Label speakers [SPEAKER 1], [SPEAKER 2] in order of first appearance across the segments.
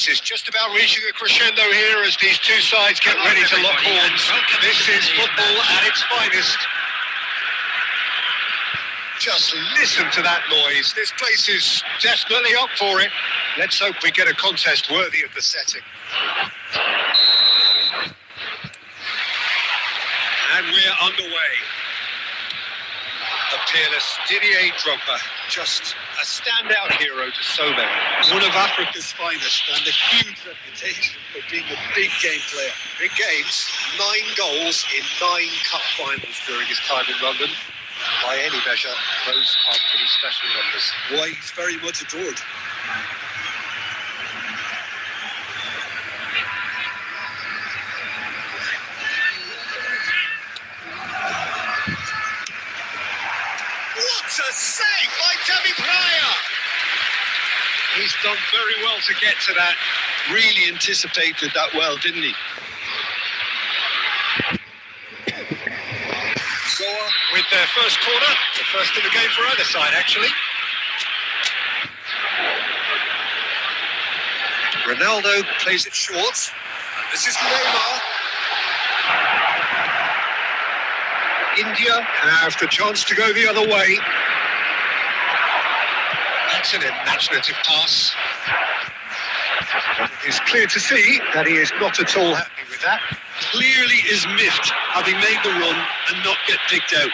[SPEAKER 1] This is just about reaching a crescendo here as these two sides get ready to lock horns. This is football at its finest. Just listen to that noise. This place is definitely up for it. Let's hope we get a contest worthy of the setting. And we're underway. The peerless Didier Drogba, just a standout hero to so many.
[SPEAKER 2] One of Africa's finest and a huge reputation for being a big game player.
[SPEAKER 1] Big games, 9 goals in 9 cup finals during his time in London. By any measure, those are pretty special numbers.
[SPEAKER 2] Why, he's very much adored.
[SPEAKER 1] What a save by David Raya! He's done very well to get to that.
[SPEAKER 2] Really anticipated that well, didn't he?
[SPEAKER 1] Goa with their first corner. The first in the game for either side, actually. Ronaldo plays it short. And this is Neymar. India have the chance to go the other way. That's an imaginative pass. It's clear to see that he is not at all happy with that.
[SPEAKER 2] Clearly is miffed, having made the run and not get picked out.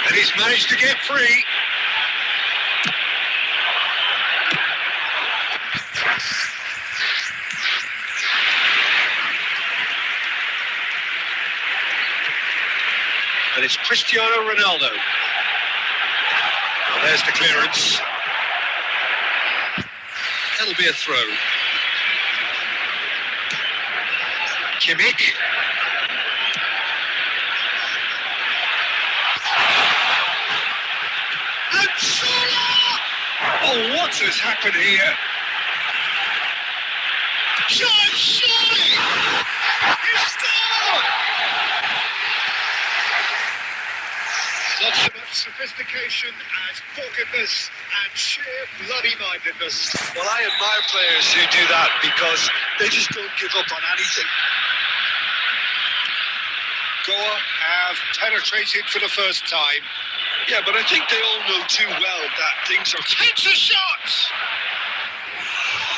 [SPEAKER 1] And he's managed to get free. And it's Cristiano Ronaldo. Well, there's the clearance. That'll be a throw. Kimmich. And Salah! Oh, what has happened here? Surely! He scored! Not so much sophistication as pocketness and sheer bloody-mindedness.
[SPEAKER 2] Well, I admire players who do that because they just don't give up on anything.
[SPEAKER 1] Goa have penetrated for the first time.
[SPEAKER 2] Yeah, but I think they all know too well that things are...
[SPEAKER 1] Takes a shot!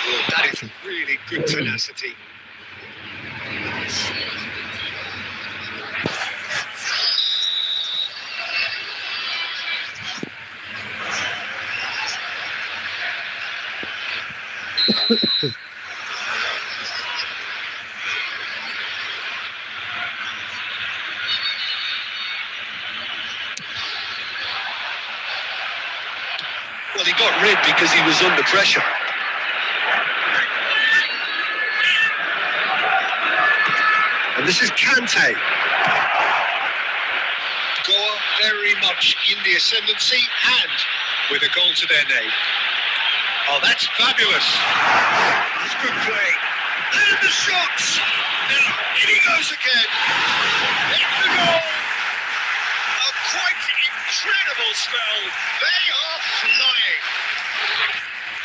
[SPEAKER 1] Oh, that is really good tenacity.
[SPEAKER 2] Well, he got rid because he was under pressure.
[SPEAKER 1] And this is Kante. Goa very much in the ascendancy and with a goal to their name. Oh, that's fabulous. That's good play. And the shots. In he goes again. It's the goal. A quite incredible spell. They are flying.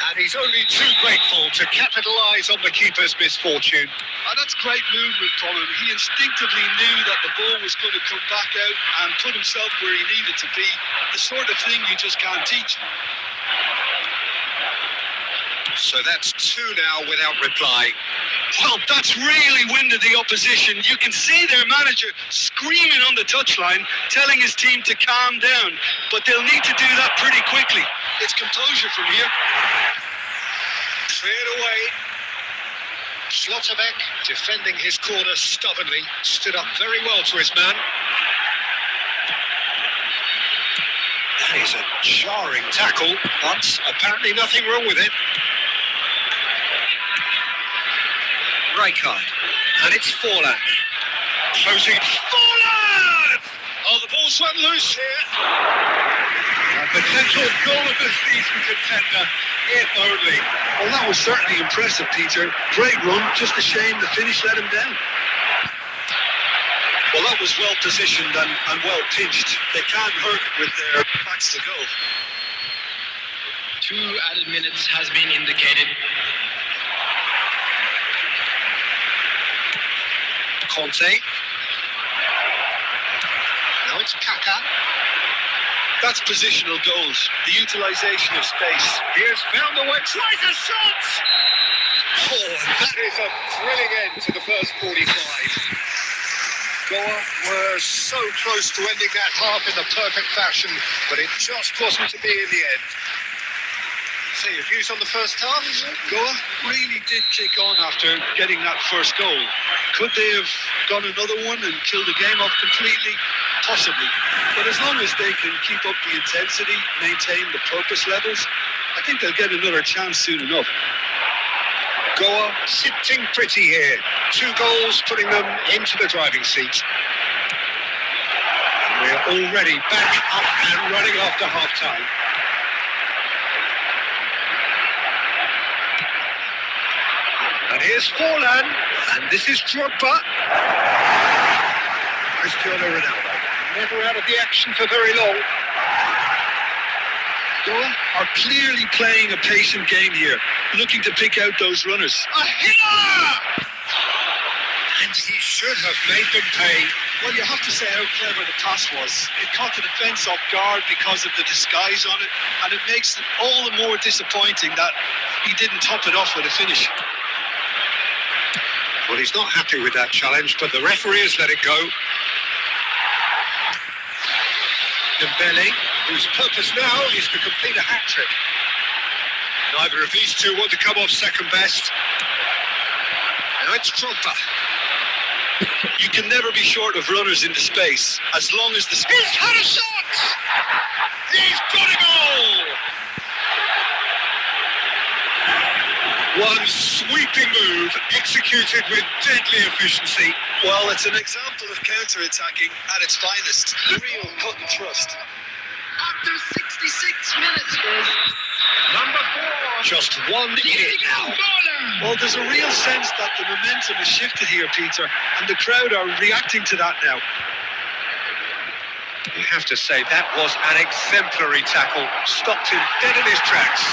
[SPEAKER 1] And he's only too grateful to capitalise on the keeper's misfortune.
[SPEAKER 2] And that's great movement from him. He instinctively knew that the ball was going to come back out and put himself where he needed to be. The sort of thing you just can't teach.
[SPEAKER 1] So that's 2 now without reply.
[SPEAKER 2] Well, that's really winded the opposition. You can see their manager screaming on the touchline, telling his team to calm down. But they'll need to do that pretty quickly. It's composure from here.
[SPEAKER 1] Cleared away. Schlotterbeck, defending his corner stubbornly, stood up very well to his man. That is a jarring tackle, but apparently nothing wrong with it. Rijkaard, and it's Forlan. Closing. Forlan! Oh, the ball's run loose here. A potential goal of the season contender, if only.
[SPEAKER 2] Well, that was certainly impressive, Peter. Great run, just a shame the finish let him down. Well, that was well positioned and well pinched. They can't hurt with their backs to go.
[SPEAKER 3] 2 added minutes has been indicated.
[SPEAKER 1] Conte. Now it's Kaka.
[SPEAKER 2] That's positional goals, the utilisation of space.
[SPEAKER 1] He has found the way. Slicer shots! Oh, and that is a thrilling end to the first 45. Goa were so close to ending that half in the perfect fashion, but it just wasn't to be in the end. So your views on the first half?
[SPEAKER 2] Goa really did kick on after getting that first goal. Could they have got another one and killed the game off completely? Possibly. But as long as they can keep up the intensity, maintain the purpose levels, I think they'll get another chance soon enough.
[SPEAKER 1] Goa sitting pretty here. 2 goals putting them into the driving seat. And we're already back up and running after half-time. And here's Forlan, and this is Drogba. Cristiano Ronaldo, never out of the action for very long.
[SPEAKER 2] Goa are clearly playing a patient game here, looking to pick out those runners.
[SPEAKER 1] A hitter! And he should have made them pay.
[SPEAKER 2] Well, you have to say how clever the pass was. It caught the defence off guard because of the disguise on it, and it makes it all the more disappointing that he didn't top it off with a finish.
[SPEAKER 1] Well, he's not happy with that challenge, but the referee has let it go. Dembele, whose purpose now is to complete a hat-trick. Neither of these two want to come off second best. Now it's Drogba.
[SPEAKER 2] You can never be short of runners into space, as long as the...
[SPEAKER 1] He's had a shot! He's got a goal! One sweeping move, executed with deadly efficiency.
[SPEAKER 2] Well, it's an example of counter-attacking at its finest. Real cut and thrust.
[SPEAKER 3] After 66 minutes is number 4.
[SPEAKER 1] Just one hit.
[SPEAKER 2] Well, there's a real sense that the momentum has shifted here, Peter, and the crowd are reacting to that now.
[SPEAKER 1] You have to say, that was an exemplary tackle. Stopped him dead in his tracks.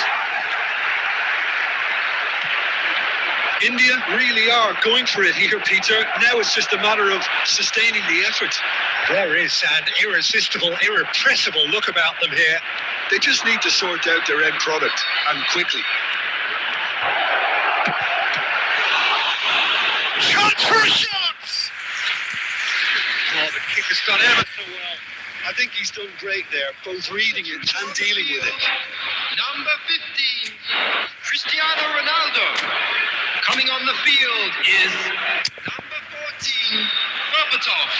[SPEAKER 2] India really are going for it here, Peter. Now it's just a matter of sustaining the effort.
[SPEAKER 1] There is an irresistible, irrepressible look about them here.
[SPEAKER 2] They just need to sort out their end product, and quickly.
[SPEAKER 1] Chance for a shot! Oh, the kick has done ever so well.
[SPEAKER 2] I think he's done great there, both reading it and dealing with it.
[SPEAKER 3] Number 15, Cristiano Ronaldo. Coming on the field is number 14, Berbatov.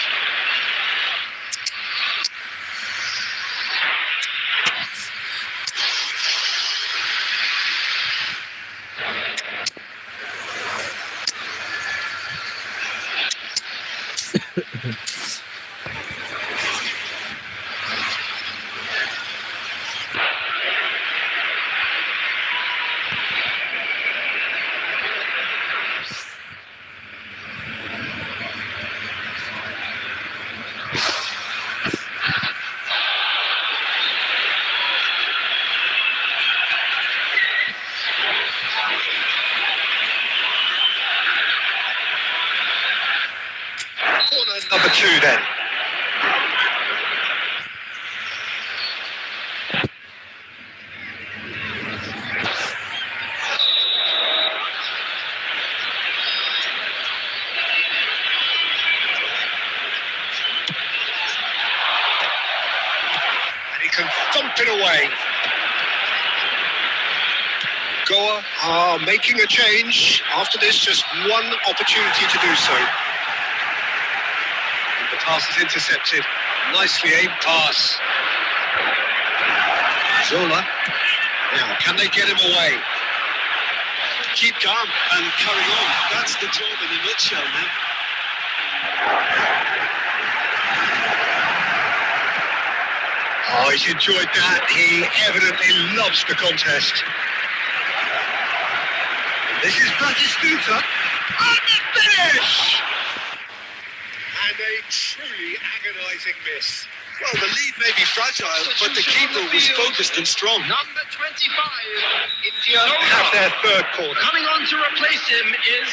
[SPEAKER 1] Number 2 then. And he can thump it away. Goa are making a change. After this, just one opportunity to do so. The pass is intercepted. Nicely aimed pass. Zola. Now, can they get him away?
[SPEAKER 2] Keep calm and carry on. That's the job in a nutshell now.
[SPEAKER 1] Oh, he's enjoyed that. He evidently loves the contest. This is Batistuta. And the finish! And a truly agonising miss.
[SPEAKER 2] Well, the lead may be fragile, but the keeper was focused and strong.
[SPEAKER 3] Number 25,
[SPEAKER 1] India have their third corner.
[SPEAKER 3] coming on to replace him is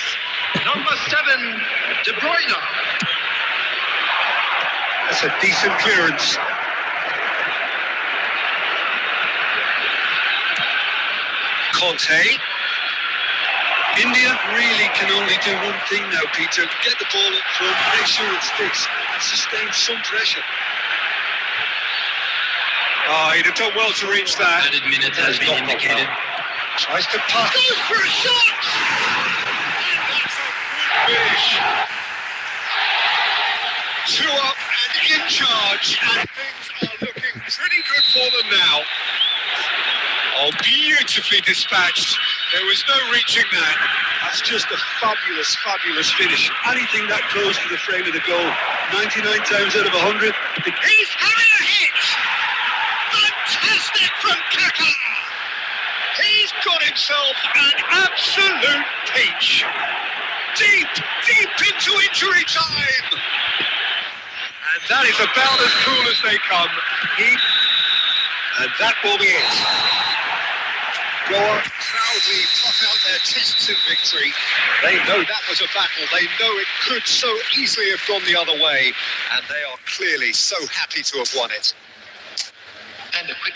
[SPEAKER 3] number 7, De Bruyne.
[SPEAKER 1] That's a decent clearance. Conte.
[SPEAKER 2] India really can only do one thing now, Peter. Get the ball up front, make sure it sticks, and sustain some pressure.
[SPEAKER 1] Oh, he'd have done well to reach that.
[SPEAKER 3] Added minute has been indicated.
[SPEAKER 1] Tries to pass. Goes for a shot! That's a good finish. 2 up and in charge, and things are looking pretty good for them now. Oh, beautifully dispatched. There was no reaching that.
[SPEAKER 2] That's just a fabulous, fabulous finish. Anything that close to the frame of the goal, 99 times out of 100.
[SPEAKER 1] He's having a hit! Fantastic from Kaka! He's got himself an absolute peach. Deep into injury time! And that is about as cool as they come. And that will be it. Goa proudly puff out their chests in victory. They know that was a battle. They know it could so easily have gone the other way. And they are clearly so happy to have won it.
[SPEAKER 3] And a quick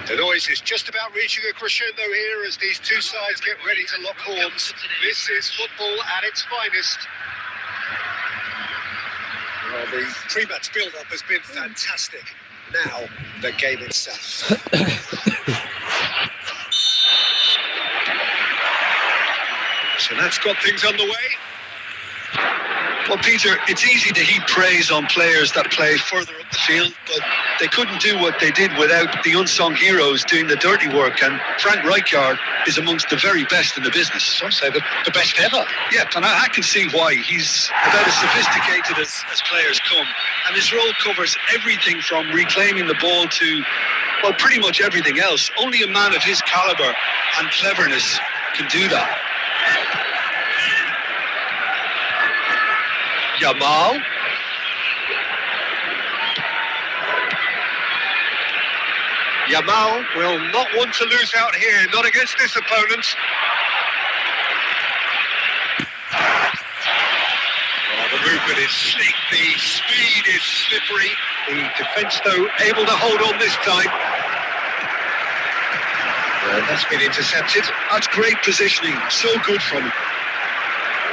[SPEAKER 1] The noise is just about reaching a crescendo here as these two sides get ready to lock horns. This is football at its finest. Well, the pre-match build-up has been fantastic. Now, the game itself. So that's got things underway.
[SPEAKER 2] Well, Peter, it's easy to heap praise on players that play further up the field, but they couldn't do what they did without the unsung heroes doing the dirty work, and Frank Rijkaard is amongst the very best in the business.
[SPEAKER 1] Some say the best ever.
[SPEAKER 2] Yeah, and I can see why. He's about as sophisticated as players come, and his role covers everything from reclaiming the ball to, well, pretty much everything else. Only a man of his calibre and cleverness can do that.
[SPEAKER 1] Yamal will not want to lose out here, not against this opponent. Oh, the movement is slick, the speed is slippery. The defence, though, able to hold on this time. That's been intercepted.
[SPEAKER 2] That's great positioning, so good from him.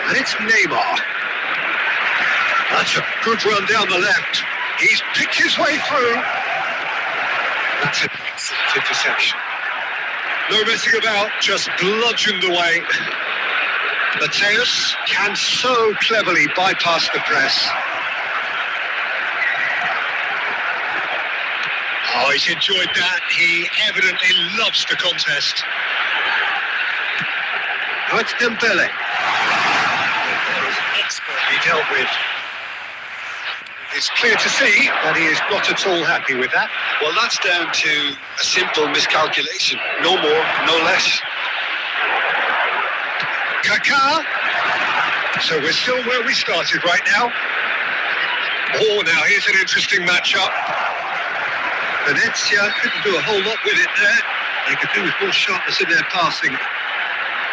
[SPEAKER 1] And it's Neymar. That's a good run down the left. He's picked his way through. That's an excellent interception. No messing about, just bludgeoned away. Mateus can so cleverly bypass the press. Oh, he's enjoyed that. He evidently loves the contest. Now it's Dembele. That is expertly dealt with. It's clear to see that he is not at all happy with that.
[SPEAKER 2] Well, that's down to a simple miscalculation. No more, no less.
[SPEAKER 1] Kaká. So we're still where we started right now. Oh, now here's an interesting matchup. Venezia couldn't do a whole lot with it there. They could do with more sharpness in their passing.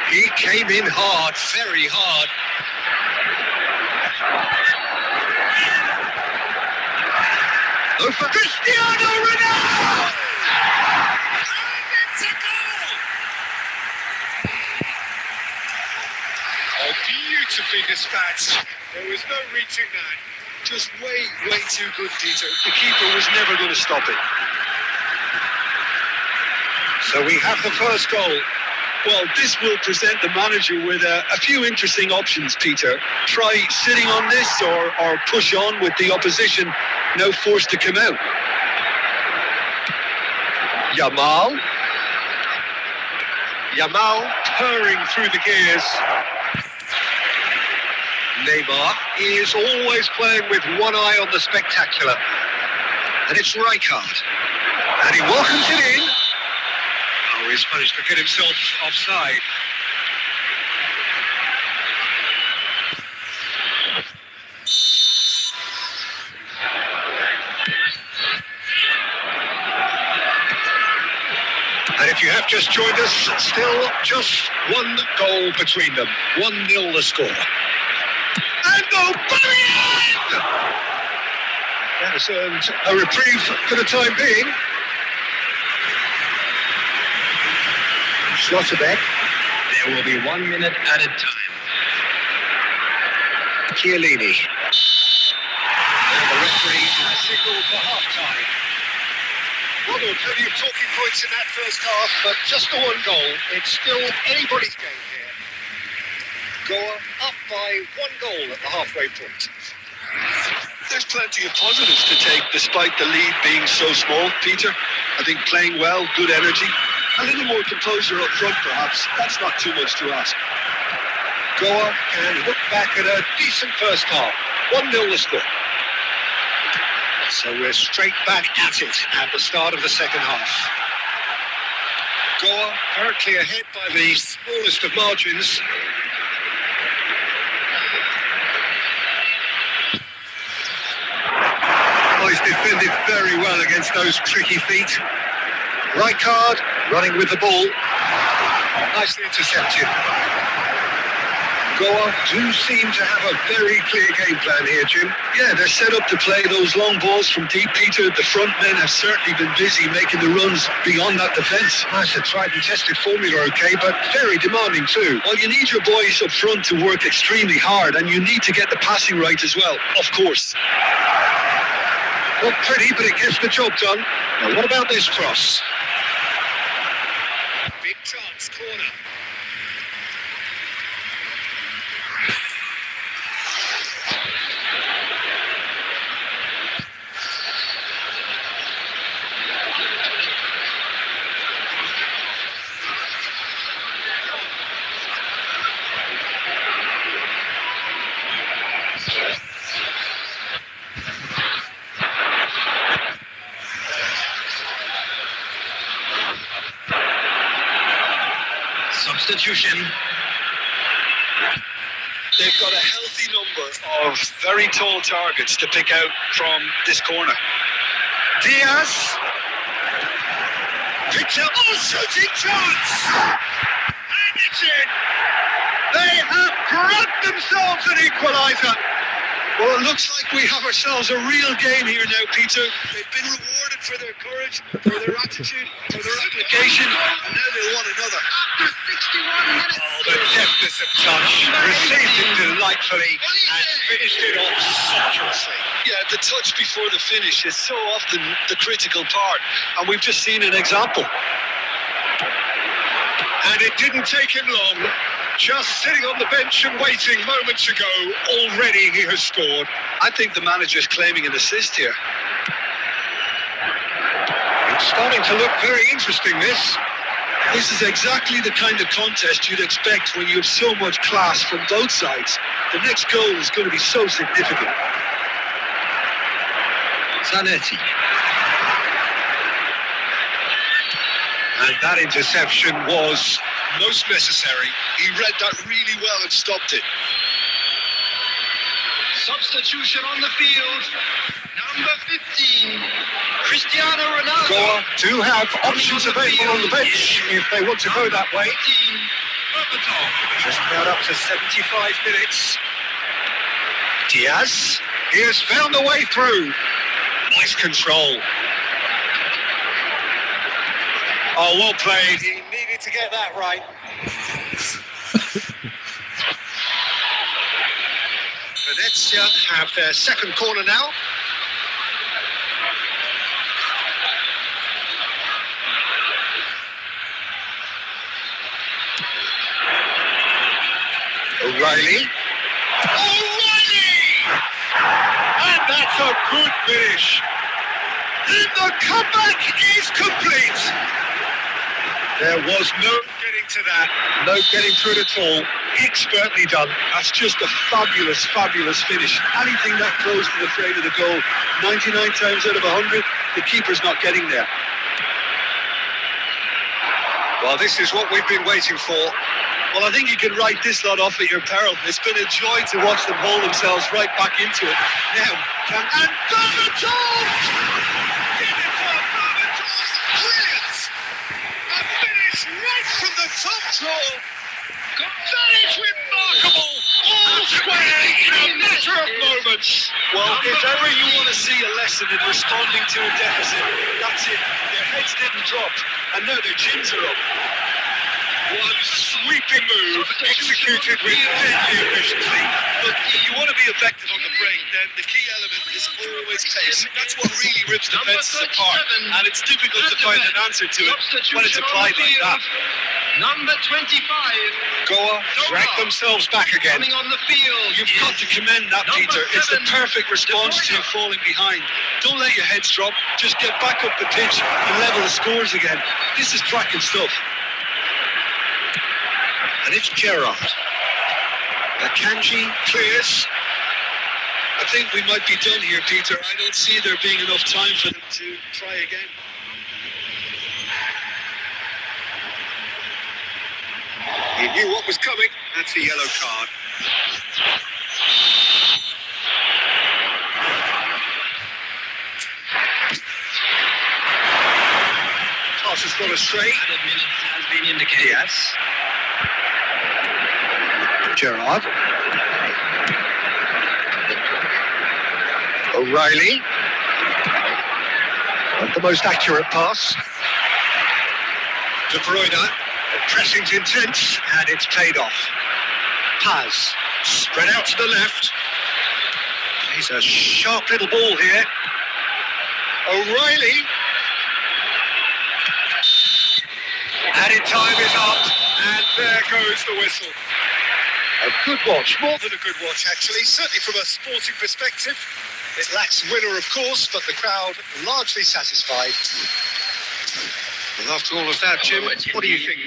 [SPEAKER 1] He came in hard, very hard. Oh, for Cristiano Ronaldo! It's a goal! Oh, beautifully dispatched. There was no reaching that.
[SPEAKER 2] Just way too good, Peter. The keeper was never going to stop it.
[SPEAKER 1] So we have the first goal.
[SPEAKER 2] Well, this will present the manager with a few interesting options, Peter. Try sitting on this or push on with the opposition now forced to come out.
[SPEAKER 1] Yamal purring through the gears. Neymar is always playing with one eye on the spectacular. And it's Rijkaard. And he welcomes it in. Oh, he's managed to get himself offside. And if you have just joined us, still just one goal between them. 1-0 the score. And Aubameyang! That has earned a reprieve for the time being. Schlotterbeck. There will be 1 minute added time. Chiellini. And the referee has signalled for half-time. Well, there were plenty of talking points in that first half, but just the one goal. It's still anybody's game here. Goa up by 1 goal at the halfway point.
[SPEAKER 2] There's plenty of positives to take despite the lead being so small, Peter. I think playing well, good energy. A little more composure up front, perhaps. That's not too much to ask.
[SPEAKER 1] Goa can look back at a decent first half. 1-0 the score. So we're straight back at it at the start of the second half. Goa currently ahead by the smallest of margins. Oh, he's defended very well against those tricky feet. Rijkaard running with the ball. Nicely intercepted. Goa do seem to have a very clear game plan here, Jim.
[SPEAKER 2] Yeah, they're set up to play those long balls from deep, Peter. The front men have certainly been busy making the runs beyond that defence.
[SPEAKER 1] That's a tried and tested formula, okay, but very demanding too.
[SPEAKER 2] Well, you need your boys up front to work extremely hard, and you need to get the passing right as well, of course.
[SPEAKER 1] Not pretty, but it gets the job done. Now, what about this cross? Big chance, corner.
[SPEAKER 2] Substitution. They've got a healthy number of very tall targets to pick out from this corner.
[SPEAKER 1] Diaz. Picks up, oh, shooting chance! And it's in! They have grabbed themselves an equaliser!
[SPEAKER 2] Well, it looks like we have ourselves a real game here now, Peter. They've been rewarded for their courage, for their attitude, for their application, and now they want another.
[SPEAKER 3] After 61 minutes.
[SPEAKER 1] Oh, the deftness of touch. Received it delightfully and finished it off sumptuously.
[SPEAKER 2] Yeah, the touch before the finish is so often the critical part, and we've just seen an example.
[SPEAKER 1] And it didn't take him long. Just sitting on the bench and waiting moments ago, already he has scored.
[SPEAKER 2] I think the manager's claiming an assist here.
[SPEAKER 1] It's starting to look very interesting, this.
[SPEAKER 2] This is exactly the kind of contest you'd expect when you have so much class from both sides. The next goal is going to be so significant.
[SPEAKER 1] Zanetti. And that interception was most necessary.
[SPEAKER 2] He read that really well and stopped it.
[SPEAKER 3] Substitution on the field. Number 15, Cristiano Ronaldo.
[SPEAKER 1] Goa do have options available on the bench if they want to go that way. Just about up to 75 minutes. Diaz, he has found a way through. Nice control. Oh, well played. He needed to get that right. Venezia have their second corner now. O'Reilly. And that's a good finish. And the comeback is complete. There was no getting to that, no getting through it at all. Expertly done.
[SPEAKER 2] That's just a fabulous, fabulous finish. Anything that close to the frame of the goal, 99 times out of 100, the keeper's not getting there.
[SPEAKER 1] Well, this is what we've been waiting for.
[SPEAKER 2] Well, I think you can write this lot off at your peril. It's been a joy to watch them haul themselves right back into it. Now,
[SPEAKER 1] And Berbatov! Brilliant! A finish right from the top draw. That is remarkable! All square in a matter of moments.
[SPEAKER 2] well, if ever you want to see a lesson in responding to a deficit, that's it. Their heads didn't drop, and now their chins are up.
[SPEAKER 1] One sweeping move executed with deadly efficiency.
[SPEAKER 2] Look, you want to be effective on the break, then the key element is always pace. That's what really rips defenses apart, and it's difficult to find an answer to it when it's applied like that.
[SPEAKER 3] Number 25.
[SPEAKER 1] Goa drag themselves back again.
[SPEAKER 3] Coming on the field.
[SPEAKER 2] You've got to commend that,
[SPEAKER 3] Number
[SPEAKER 2] Peter. It's the
[SPEAKER 3] 7,
[SPEAKER 2] perfect response to you falling behind. Don't let your heads drop. Just get back up the pitch and level the scores again. This is cracking stuff.
[SPEAKER 1] And it's Gerrard. Akanji clears.
[SPEAKER 2] I think we might be done here, Peter. I don't see there being enough time for them to try again.
[SPEAKER 1] He knew what was coming. That's a yellow card. Pass has gone astray.
[SPEAKER 3] Added minutes has been indicated.
[SPEAKER 1] Yes. Gerrard. O'Reilly. Not the most accurate pass. De Bruyne. The pressing's intense and it's paid off. Paz. Spread out to the left. He's a sharp little ball here. O'Reilly. Added time is up, and there goes the whistle. A good watch, more than a good watch actually, certainly from a sporting perspective. It lacks winner, of course, but the crowd largely satisfied. Well, after all of that, Jim, what do you think?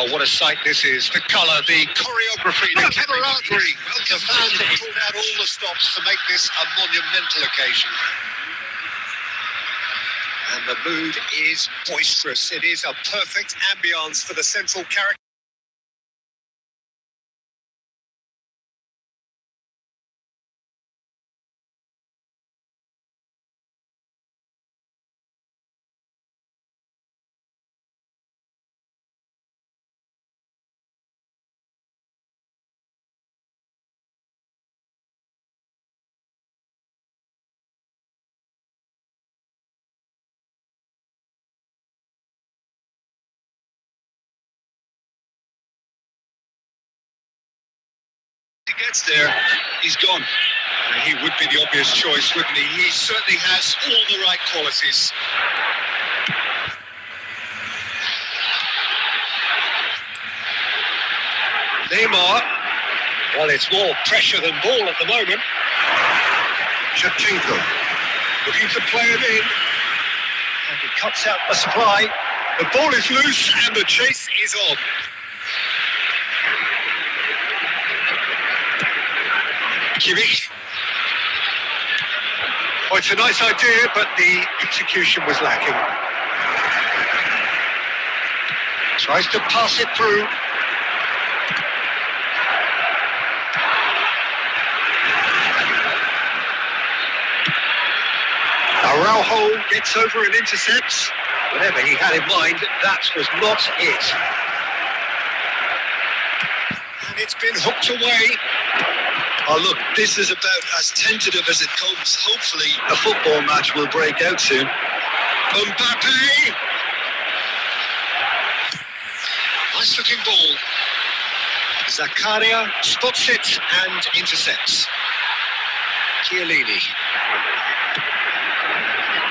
[SPEAKER 1] Oh, what a sight this is. The colour, the choreography, the camaraderie. The fans have pulled out all the stops to make this a monumental occasion. And the mood is boisterous. It is a perfect ambience for the central character.
[SPEAKER 2] He gets there, he's gone.
[SPEAKER 1] He would be the obvious choice, wouldn't he? He certainly has all the right qualities. Neymar. Well, it's more pressure than ball at the moment. Shevchenko looking to play him in. And he cuts out the supply. The ball is loose and the chase is on. Kimmich. Oh, it's a nice idea, but the execution was lacking. Tries to pass it through. Araujo gets over and intercepts. Whatever he had in mind, that was not it. And it's been hooked away.
[SPEAKER 2] Oh, look, this is about as tentative as it comes. Hopefully, a football match will break out soon.
[SPEAKER 1] Mbappe! Nice looking ball. Zakaria spots it and intercepts. Chiellini.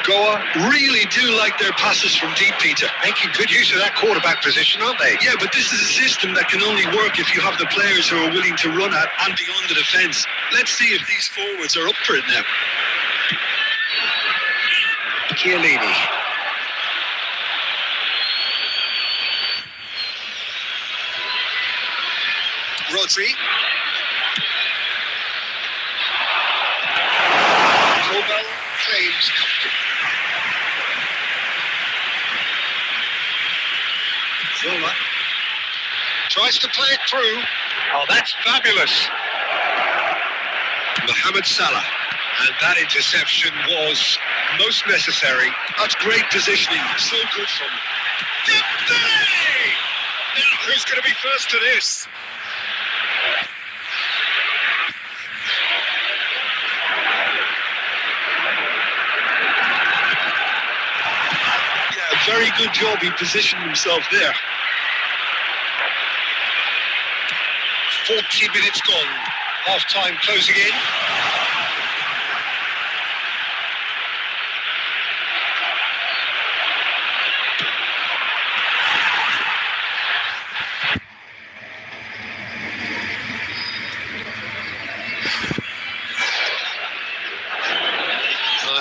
[SPEAKER 2] Goa really do like their passes from deep, Peter.
[SPEAKER 1] Making good use of that quarterback position, aren't they?
[SPEAKER 2] Yeah, but this is a system that can only work if you have the players who are willing to run at and beyond the defence. Let's see if these forwards are up for it now.
[SPEAKER 1] Chiellini. Rodri. Corbell claims comfortable. Zola tries to play it through. Oh, that's fabulous. Mohamed Salah. And that interception was most necessary.
[SPEAKER 2] That's great positioning. So good from him.
[SPEAKER 1] Dembele! Now, who's going to be first to this?
[SPEAKER 2] Yeah, very good job. He positioned himself there.
[SPEAKER 1] 40 minutes gone. Half-time closing in.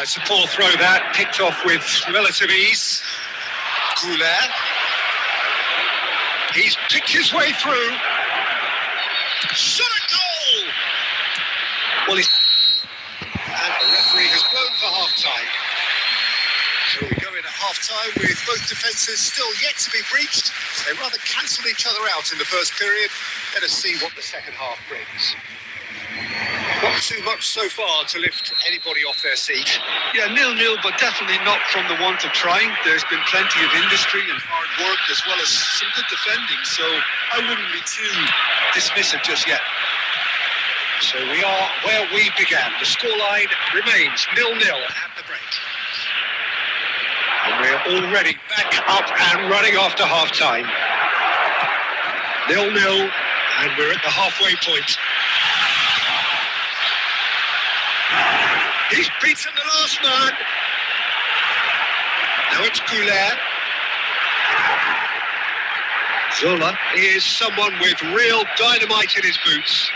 [SPEAKER 1] It's a poor throw that, picked off with relative ease. Goulet. He's picked his way through. Shot a goal! Well, and the referee has blown for half-time. So we go in at half-time with both defences still yet to be breached. They rather cancelled each other out in the first period. Let us see what the second half brings. Not too much so far to lift anybody off their seat.
[SPEAKER 2] Yeah, 0-0, but definitely not from the want of trying. There's been plenty of industry and hard work as well as some good defending, so I wouldn't be too dismissive just yet.
[SPEAKER 1] So we are where we began. The scoreline remains 0-0 at the break. And we're already back up and running after half-time. 0-0, and we're at the halfway point. He's beaten the last man. Now it's Goulet. Zola is someone with real dynamite in his boots.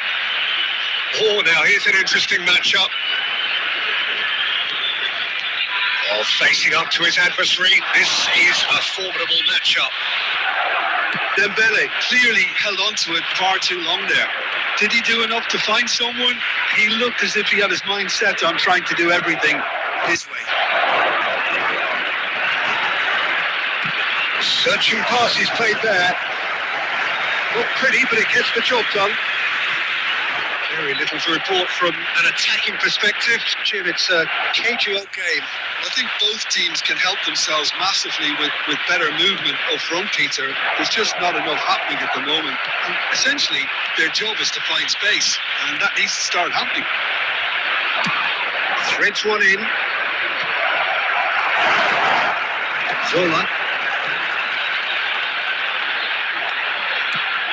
[SPEAKER 1] Oh, now here's an interesting matchup. Oh, facing up to his adversary. This is a formidable matchup.
[SPEAKER 2] Dembele clearly held on to it far too long there. Did he do enough to find someone? He looked as if he had his mind set on trying to do everything his way.
[SPEAKER 1] Searching passes played there. Not pretty, but it gets the job done. Very little to report from an attacking perspective. Jim, it's a cagey old game.
[SPEAKER 2] I think both teams can help themselves massively with better movement up front, Peter. There's just not enough happening at the moment. And essentially, their job is to find space, and that needs to start happening.
[SPEAKER 1] Threads one in. Zola.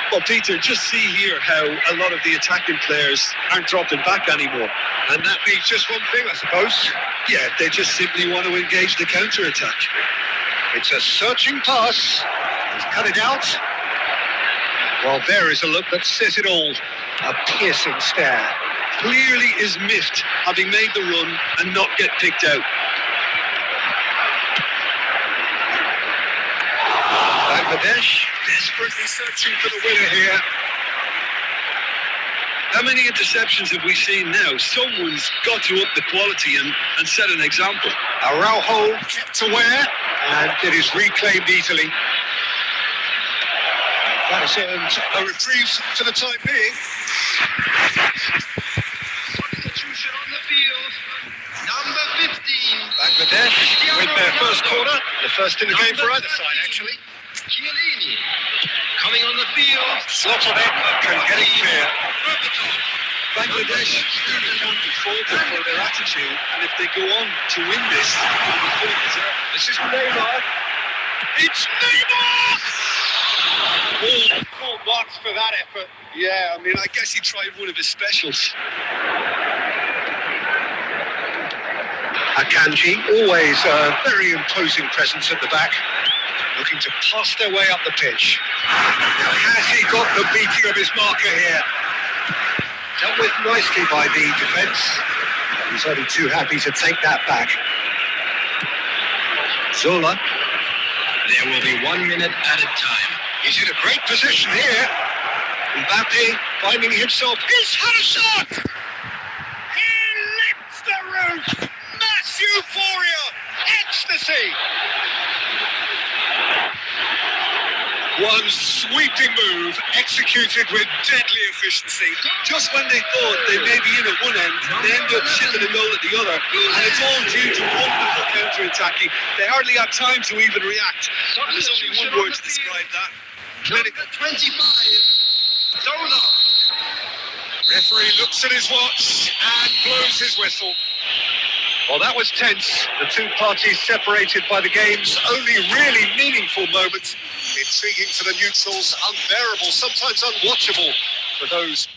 [SPEAKER 2] Well, Peter, just see here how a lot of the attacking players aren't dropping back anymore.
[SPEAKER 1] And that means just one thing, I suppose.
[SPEAKER 2] Yeah, they just simply want to engage the counter-attack.
[SPEAKER 1] It's a searching pass. He's cut it out. Well, there is a look that says it all. A piercing stare.
[SPEAKER 2] Clearly is miffed, having made the run and not get picked out.
[SPEAKER 1] Bangladesh desperately searching for the winner here.
[SPEAKER 2] How many interceptions have we seen now? Someone's got to up the quality and set an example.
[SPEAKER 1] Araujo kept aware, and it is reclaimed easily. That has earned a reprieve for the time being.
[SPEAKER 3] Substitution on the field. Number 15.
[SPEAKER 1] Bangladesh with their first corner. The first in the game for either side, actually.
[SPEAKER 3] Chiellini coming on the field.
[SPEAKER 1] Slot on it, can get it clear.
[SPEAKER 2] Bangladesh really can't be faulted for their attitude, and if they go on to win this, it'll be fully deserved.
[SPEAKER 1] This is Neymar. It's Neymar!
[SPEAKER 2] Oh, full marks for that effort. Yeah, I mean, I guess he tried one of his specials.
[SPEAKER 1] Akanji, always a very imposing presence at the back, looking to pass their way up the pitch. Now, has he got the beating of his marker here? Dealt with nicely by the defence. He's only too happy to take that back. Zola.
[SPEAKER 3] There will be 1 minute added time.
[SPEAKER 1] He's in a great position here. Mbappe finding himself. He's had a shot! He lifts the roof! Mass euphoria! Ecstasy! One sweeping move executed with deadly efficiency.
[SPEAKER 2] Just when they thought they may be in at one end, they end up chipping a goal at the other. And it's all due to wonderful counter-attacking. They hardly had time to even react. And there's only one word to describe that.
[SPEAKER 3] Number 25. Zola.
[SPEAKER 1] Referee looks at his watch and blows his whistle. Well, that was tense. The two parties separated by the game's only really meaningful moments. Intriguing for the neutrals, unbearable, sometimes unwatchable for those.